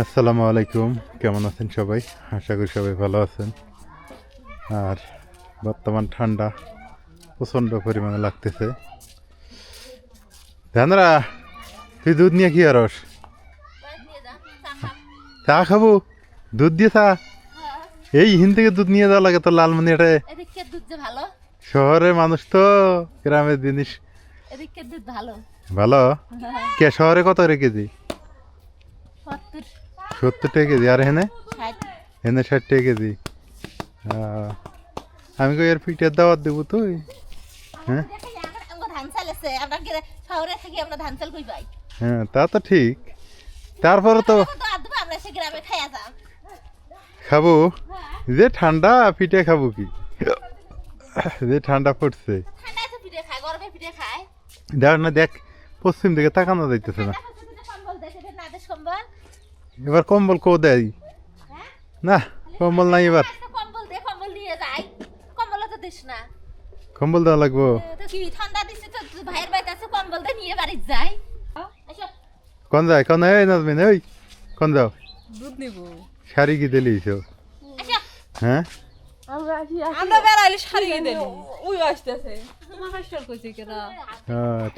আসসালামু আলাইকুম, কেমন আছেন সবাই? আশা করি সবাই ভালো আছেন। আর বর্তমান ঠান্ডা প্রচণ্ড পরিমাণে লাগতেছে। ধানরা, তুই দুধ নিয়ে কি আরস? চা খাবো? দুধ দিয়ে চা? এই হিন থেকে দুধ নিয়ে যাওয়া লাগে তো লালমনিরহাটে। শহরের মানুষ তো, গ্রামের জিনিস ভালো। কে শহরে কত রে কেজি? 70 টাকা কেজি। আর হেনে হেনে 60 টাকা কেজি। আমি কই এর পিঠের দাওয়াত দেবো তুই? হ্যাঁ হ্যাঁ, তা তো ঠিক। তারপরে তো খাবো, যে ঠান্ডা পিঠে খাবো কি, যে ঠান্ডা পড়ছে। দেখ না, দেখ পশ্চিম দিকে তাকানো যাইতেছে না। এবার কম্বল কো দেয় না, কম্বল নাই এবার। কম্বল দেওয়া লাগবো। কোন যায় কোন? এই নাজমিন, ওই কোন যাও? শাড়ি কি দিলি? হ্যাঁ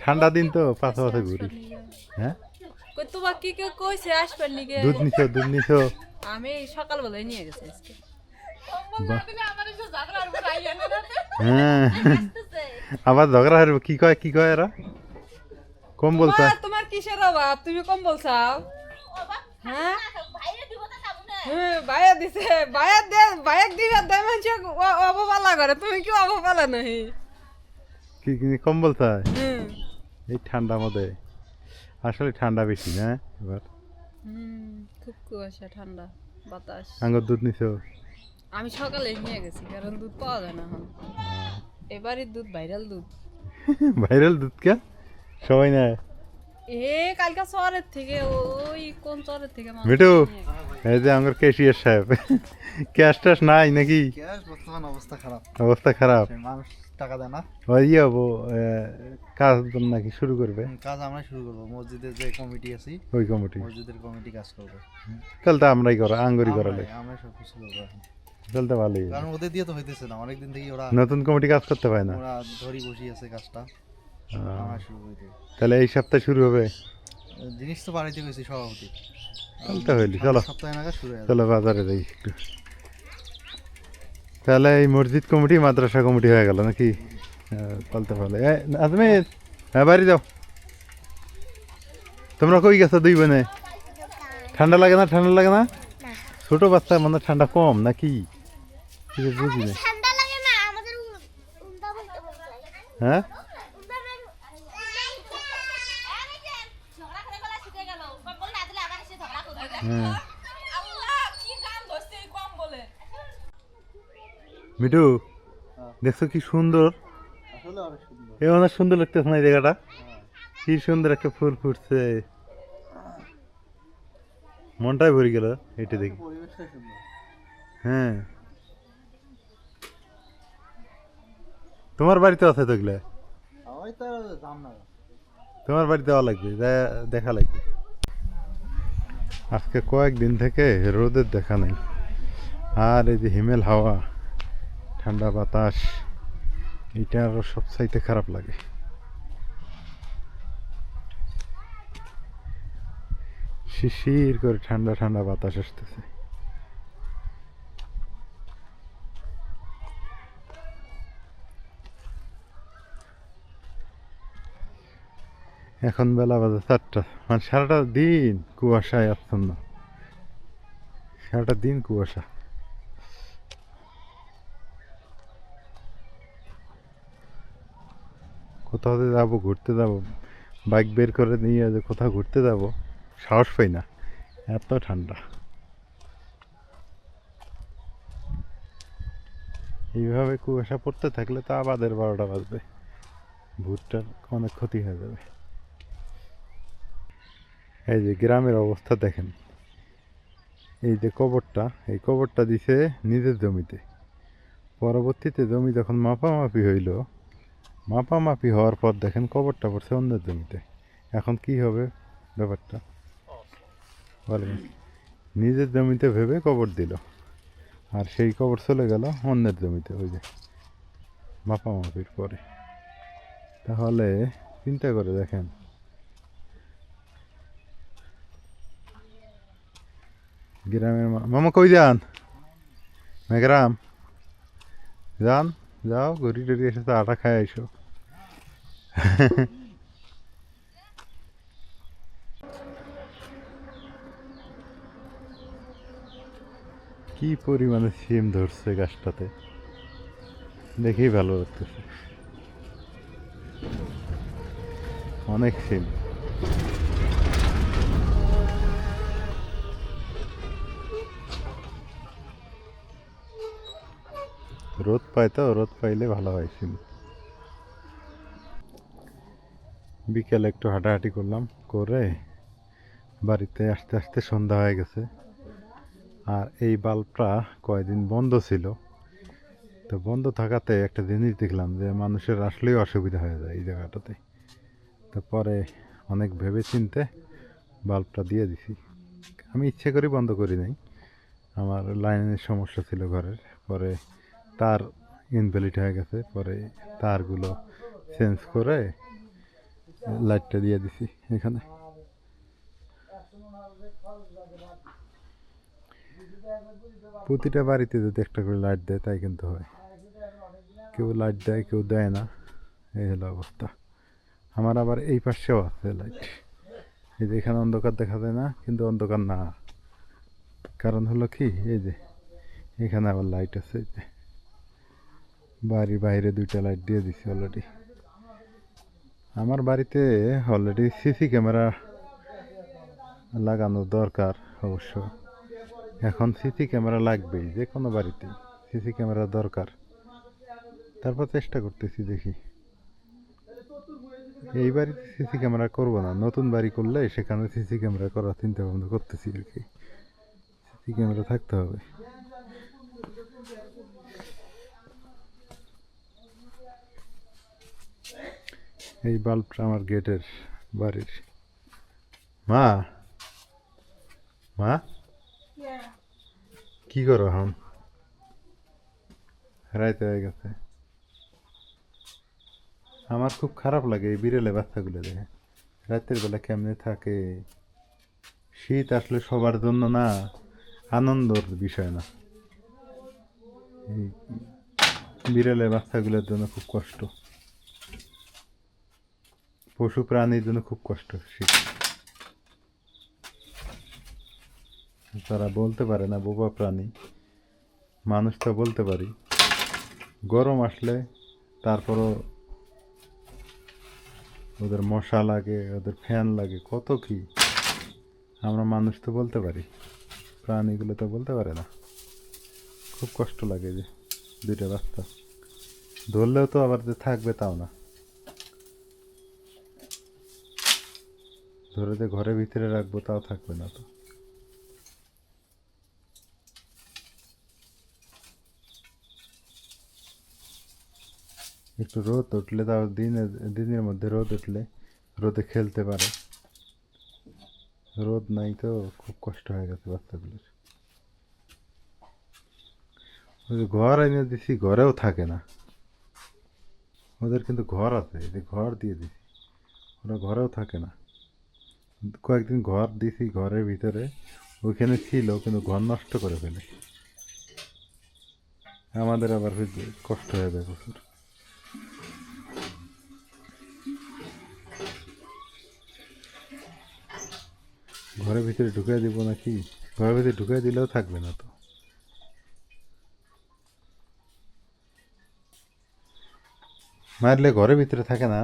ঠান্ডা দিন তো পাশে পাশে ঘুরি। হ্যাঁ দুধ নিছো? দুধ নিছো? আমি সকালবেলায় নিয়ে গেছি আজকে। হ্যাঁ আবার ঝগড়া হারবো। কি কয় কি কয় এরা? কম্বল চায়? তোমার কিসের অভাব? তুমি কম্বল চাও? হ্যাঁ ভাইয়া দিছে, ভাইয়া দিবে দেয় মানুষ অবপালা করে, তুমি কি অবপালা নহি? কি কি কম্বল চায় এই ঠান্ডার মধ্যে? আসলে ঠান্ডা বেশি না এবার। খুব কুয়াশা, ঠান্ডা বাতাস। আঙ্গুর দুধ নিছো? আমি সকালে নিয়ে গেছি, কারণ দুধ পাওয়া যায় না এখন। এবারই দুধ ভাইরাল দুধ। ভাইরাল দুধ কে সবাই নেয়? কালকে শহরের থেকে, ওই কোন শহরের থেকে মিঠু, এই যে আমার ক্যাশিয়ার সাহেব, ক্যাশ ট্যাশ নাই নাকি? গ্যাস বর্তমান অবস্থা খারাপ। অবস্থা খারাপ। মানুষ টাকা দেয় না। ওই ইয়ে হবো, কাজ নাকি শুরু করবে? কাজ আমরা শুরু করবো। মসজিদের যে কমিটি আছে, ওই কমিটি, মসজিদের কমিটি কাজ করবে। তাহলে তো আমরাই করা, আঙ্গুরি করালে আমরা সব কিছু করবো এখন। তাহলে তো ভালোই। কারণ ওদের দিয়ে তো হইতেছে না, অনেকদিন থেকে ওরা নতুন কমিটি কাজ করতে পারে না। ওরা ধরি বসি আছে কাজটা। আমরা শুরু করে দিই। তাহলে এই সপ্তাহে শুরু হবে। জিনিস তো বাড়াইতে গেছি সভাপতি। তাহলে তো হইলি, চলো সপ্তাহে নাগাদ শুরু হয়ে যাবে। চলো বাজারে যাই একটু। তাহলে এই মসজিদ কমিটি মাদ্রাসা কমিটি হয়ে গেল নাকি? চলতে ভালো। আজমির, হ্যাঁ বাড়ি যাও। তোমরা কই গেছো দুই বোনে? ঠান্ডা লাগে না? ঠান্ডা লাগে না? ছোট বাচ্চা মানে ঠান্ডা কম নাকি? বুঝি না। হ্যাঁ হ্যাঁ মিঠু, দেখছো কি সুন্দর? আসলে অনেক সুন্দর। এই অনেক সুন্দর লাগতেছে না এই জায়গাটা? কি সুন্দর একটা ফুল ফুটছে, মনটাই ভরে গেল এটা দেখি। পরিবেশটাই সুন্দর। হ্যাঁ, তোমার বাড়িতে আছে তো এগুলা? আমি তো জান না। তোমার বাড়িতে যাওয়া লাগবে, দেখা লাগবে। আজকে কয়েকদিন থেকে রোদের দেখা নেই। আর এই যে হিমেল হাওয়া, ঠান্ডা বাতাস, এটা আরো সবচাইতে খারাপ লাগে। শিশির করে ঠান্ডা ঠান্ডা বাতাস আসতেছে। এখন বেলা বাজে 4টা, মানে সারাটা দিন কুয়াশায় আচ্ছন্ন, সারাটা দিন কুয়াশা। কোথাও যে যাবো, ঘুরতে যাবো, বাইক বের করে নিয়ে যে কোথাও ঘুরতে যাব, সাহস পাই না, এত ঠান্ডা। এইভাবে কুয়াশা পড়তে থাকলে তো আবাদের 12টা বাজবে, ভুট্টার অনেক ক্ষতি হয়ে যাবে। এই যে গ্রামের অবস্থা দেখেন, এই যে কবরটা, এই কবরটা দিছে নিজের জমিতে। পরবর্তীতে জমি যখন মাপামাপি হইল, মাপামাপি হওয়ার পর দেখেন কবরটা পড়ছে অন্যের জমিতে। এখন কি হবে ব্যাপারটা বলেন? নিজের জমিতে ভেবে কবর দিল, আর সেই কবর চলে গেল অন্যের জমিতে, ওই যে মাপামাপির পরে। তাহলে চিন্তা করে দেখেন, গ্রামের মামা কই যান? গ্রাম যান, যাও ঘুরি টুরি এসে তো আটা খায় আইসো। কি পরিমাণে সিম ধরছে গাছটাতে, দেখেই ভালো লাগতেছে, অনেক সিম। রোদ পায় তো, রোদ পাইলে ভালো হয় সিম। বিকেলে একটু হাঁটাহাঁটি করলাম, করে বাড়িতে আস্তে আস্তে সন্ধ্যা হয়ে গেছে। আর এই বাল্বটা কয়েকদিন বন্ধ ছিল, তো বন্ধ থাকাতে একটা জিনিস দেখলাম যে মানুষের আসলেই অসুবিধা হয়ে যায় এই জায়গাটাতে। তো পরে অনেক ভেবে চিনতে বাল্বটা দিয়ে দিছি। আমি ইচ্ছে করে বন্ধ করি নাই, আমার লাইনের সমস্যা ছিল ঘরের, পরে তার ইনভ্যালিড হয়ে গেছে, পরে তারগুলো চেঞ্জ করে লাইটটা দিয়ে দিছি এখানে। প্রতিটা বাড়িতে যদি একটা করে লাইট দেয় তাই কিন্তু হয়, কেউ লাইট দেয় কেউ দেয় না, এই হলো অবস্থা। আমার আবার এই পাশেও আছে লাইট, এই যে এখানে অন্ধকার দেখা যায় না, কিন্তু অন্ধকার না, কারণ হলো কি এই যে এখানে আবার লাইট আছে, এই যে বাড়ির বাইরে দুইটা লাইট দিয়ে দিছি অলরেডি। আমার বাড়িতে অলরেডি সিসি ক্যামেরা লাগানো দরকার অবশ্য, এখন সিসি ক্যামেরা লাগবেই, যে কোনো বাড়িতেই সিসি ক্যামেরা দরকার। তারপর চেষ্টা করতেছি, দেখি এই বাড়িতে সিসি ক্যামেরা করবো না, নতুন বাড়ি করলে সেখানে সিসি ক্যামেরা করার চিন্তা ভাবনা করতেছি আর কি, সিসি ক্যামেরা থাকতে হবে। এই বাল্বটা আমার গেটের বাড়ির। মা, মা কি করো এখন? রাইতে হয়ে গেছে। আমার খুব খারাপ লাগে এই বিড়ালে বাচ্চাগুলো দেখে, রাতের বেলা কেমনে থাকে। শীত আসলে সবার জন্য না আনন্দর বিষয় না, এই বিড়ালের বাচ্চাগুলোর জন্য খুব কষ্ট, পশু প্রাণীর জন্য খুব কষ্ট শীত। তারা বলতে পারে না, বোবা প্রাণী, মানুষ তো বলতে পারি। গরম আসলে তারপরও ওদের মশা লাগে, ওদের ফ্যান লাগে, কত কি। আমরা মানুষ তো বলতে পারি, প্রাণীগুলো তো বলতে পারে না। খুব কষ্ট লাগে যে দুইটা বাচ্চা ধরলেও তো আবার যে থাকবে তাও না, ধরে যে ঘরের ভিতরে রাখবো তাও থাকবে না তো। একটু রোদ উঠলে, তাও দিনের মধ্যে রোদ উঠলে রোদে খেলতে পারে, রোদ নাই তো খুব কষ্ট হয়ে গেছে বাচ্চাগুলোর। ওই যে ঘর এনে দিছি, ঘরেও থাকে না, ওদের কিন্তু ঘর আছে, এই যে ঘর দিয়ে দিছি, ওরা ঘরেও থাকে না। কয়েকদিন ঘর দিছি, ঘরের ভিতরে ওইখানে ছিল, কিন্তু ঘর নষ্ট করে ফেলে। আমাদের আবার কষ্ট হয়ে যায় প্রচুর। ঘরের ভিতরে ঢুকিয়ে দিব নাকি? ঘরের ভিতরে ঢুকিয়ে দিলেও থাকবে না তো। মারলে ঘরের ভিতরে থাকে না।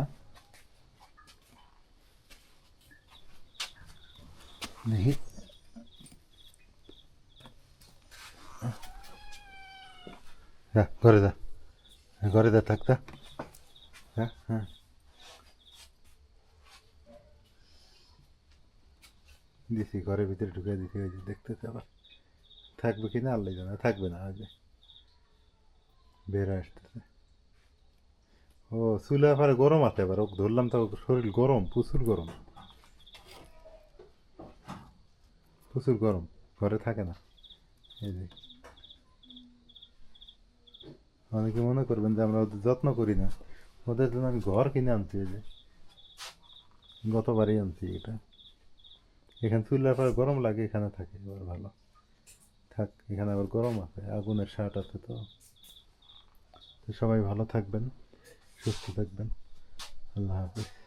দেখি যা, ঘরে যা, ঘরে যা, থাকতা। হ্যাঁ হ্যাঁ, দিছি ঘরের ভিতরে ঢুকিয়ে দিছি, ওই যে দেখতেছে আবার থাকবে কিনা আল্লাহ জানে, থাকবে না, ওই যে বের হয়ে আসতেছে। ও চুলে আবার গরম আছে, এবার ওকে ধরলাম তো শরীর গরম, প্রচুর গরম, প্রচুর গরম। ঘরে থাকে না। এই যে অনেকে মনে করবেন যে আমরা ওদের যত্ন করি না, ওদের জন্য আমি ঘর কিনে আনছি। এই যে গতবারই আনছি এটা। এখানে চুলার পর গরম লাগে, এখানে থাকে এবার ভালো থাক। এখানে আবার গরম আছে, আগুনের শাট আছে। তো তো সবাই ভালো থাকবেন, সুস্থ থাকবেন। আল্লাহ হাফিজ।